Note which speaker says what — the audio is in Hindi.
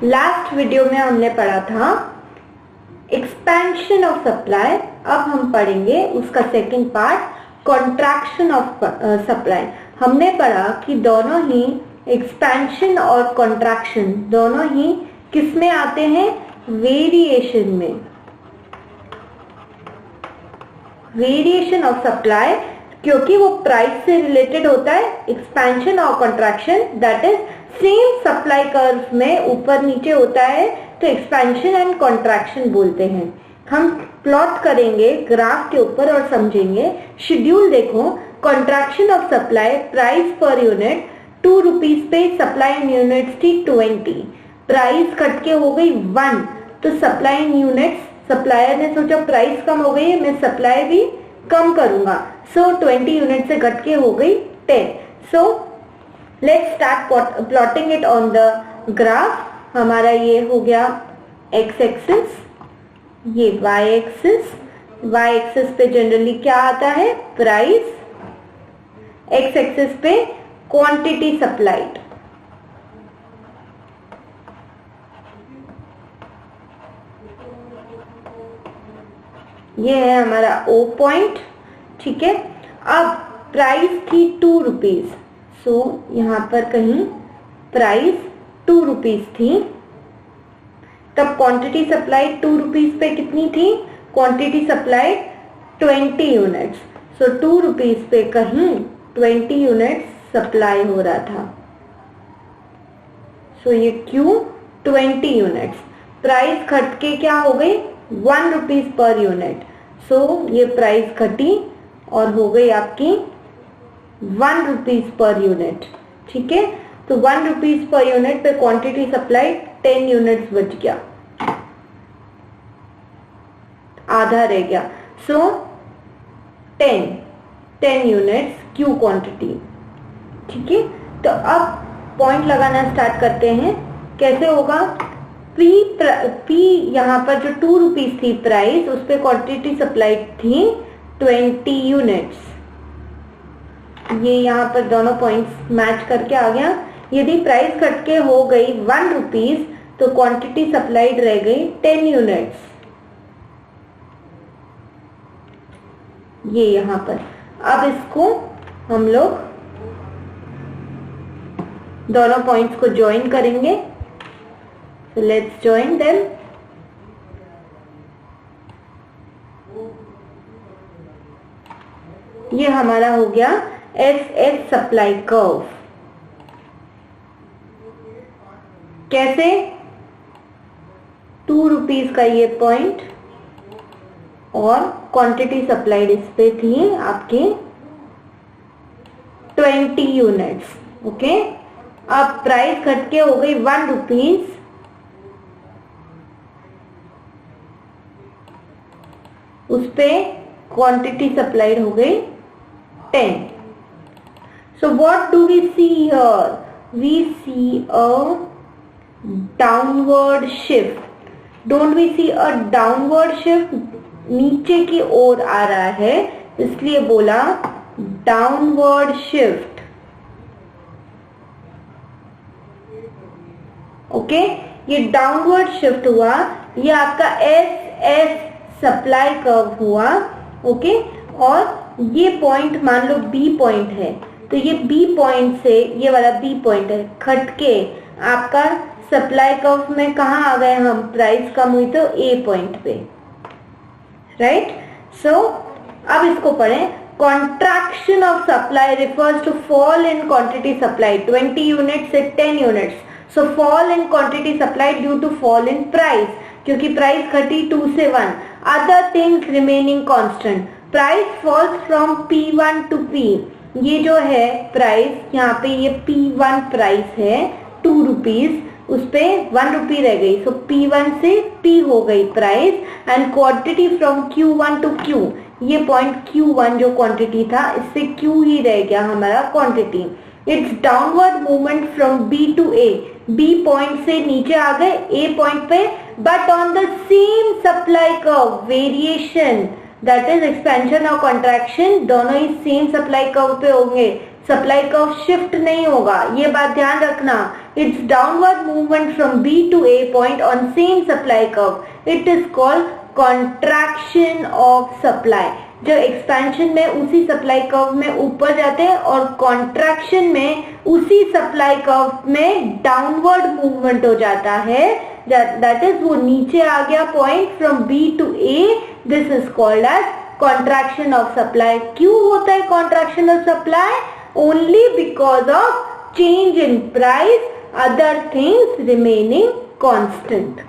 Speaker 1: लास्ट वीडियो में हमने पढ़ा था एक्सपेंशन ऑफ सप्लाई। अब हम पढ़ेंगे उसका second part, contraction of supply. हमने पढ़ा कि दोनों ही एक्सपेंशन और कॉन्ट्रैक्शन दोनों ही किस में आते हैं, वेरिएशन में। वेरिएशन ऑफ सप्लाई क्योंकि वो प्राइस से रिलेटेड होता है। एक्सपेंशन और contraction that is same supply curve में ऊपर नीचे होता है, तो एक्सपेंशन एंड कॉन्ट्रैक्शन बोलते हैं। हम प्लॉट करेंगे ग्राफ के ऊपर और समझेंगे। शेड्यूल देखो, contraction of supply, price per unit 2 rupees पे सप्लाई इन यूनिट्स थी 20, प्राइस कट के हो गई 1, तो सप्लाई इन यूनिट्स, सप्लायर ने सोचा प्राइस कम हो गई है, मैं सप्लाई भी कम करूंगा, सो 20 यूनिट से घट के हो गई 10। So let's start plotting it on the graph. हमारा ये हो गया एक्स एक्सिस, ये वाई एक्सिस। वाई एक्सिस पे जनरली क्या आता है, प्राइस। एक्स एक्सिस पे क्वांटिटी सप्लाइड। ये है हमारा ओ पॉइंट, ठीक है। अब प्राइस थी 2 रुपीज, सो यहां पर कहीं प्राइस 2 रुपीज थी, तब क्वांटिटी सप्लाइड 2 रुपीज पे कितनी थी, क्वांटिटी सप्लाइड 20 यूनिट्स, सो 2 रुपीज पे कहीं 20 यूनिट्स सप्लाई हो रहा था, सो ये क्यू 20 यूनिट्स। प्राइस घट के क्या हो गई 1 रुपीज पर यूनिट, सो ये प्राइस घटी और हो गई आपकी 1 रुपीज पर यूनिट, ठीक है। तो 1 रुपीज पर यूनिट पे क्वांटिटी सप्लाई 10 यूनिट्स बच गया, आधा रह गया, सो 10 यूनिट्स क्यू क्वांटिटी, ठीक है। तो अब पॉइंट लगाना स्टार्ट करते हैं। कैसे होगा, पी यहाँ पर जो 2 रुपीज थी प्राइस, उस पे क्वांटिटी सप्लाइड थी 20 यूनिट्स। ये यहाँ पर दोनों पॉइंट्स मैच करके आ गया। यदि प्राइस घट के हो गई 1 रुपीज तो क्वांटिटी सप्लाइड रह गई 10 यूनिट्स, ये यहाँ पर। अब इसको हम लोग दोनों पॉइंट्स को ज्वाइन करेंगे, so let's join them। ये हमारा हो गया एस सप्लाई कर्व। कैसे, 2 रुपीज का ये पॉइंट और क्वांटिटी सप्लाइड इस पे थी आपकी 20 यूनिट्स, ओके। अब प्राइस घट के हो गई 1 रुपीज, उस पे क्वांटिटी सप्लाइड हो गई 10। So what do we see here, we see a downward shift. Don't we see a downward shift, नीचे की ओर आ रहा है, इसलिए बोला डाउनवर्ड शिफ्ट, ओके। ये डाउनवर्ड शिफ्ट हुआ, ये आपका एस सप्लाई कर्व हुआ, ओके। और ये पॉइंट मान लो बी पॉइंट है, तो ये बी पॉइंट से ये वाला बी पॉइंट है, खट के आपका सप्लाई कर्व में कहाँ आ गए हम, प्राइस कम हुई तो ए पॉइंट पे, राइट। सो अब इसको पढ़ें। Contraction of supply refers to fall in quantity supply 20 unit से 10 units. So fall in quantity supply due to fall in price, क्योंकि प्राइस घटी 2 से 1, other things remaining constant. Price falls from P1 to P। ये जो है प्राइस, यहाँ पे ये P1 प्राइस है 2 रुपीज, उस पे 1 रुपी रह गई, सो P1 से P हो गई price, and quantity from Q1 to Q, ये पॉइंट Q1 जो क्वांटिटी था, इससे Q ही रह गया हमारा quantity. It's downward movement from B to A, B point से नीचे आ गए A पॉइंट पे, but on the same supply curve, variation that is expansion और कॉन्ट्रैक्शन दोनों ही सेम सप्लाई कर्व पे होंगे, सप्लाई कर्व शिफ्ट नहीं होगा, ये बात ध्यान रखना। It's downward movement from B to A point on same supply curve, it is called contraction of supply. जब एक्सपेंशन में उसी सप्लाई कर्व में ऊपर जाते हैं और कॉन्ट्रैक्शन में उसी सप्लाई कर्व में डाउनवर्ड मूवमेंट हो जाता है, दैट इज वो नीचे आ गया point from B to A, this is called as contraction of supply. क्यों होता है contraction of supply? Only because of change in price, other things remaining constant.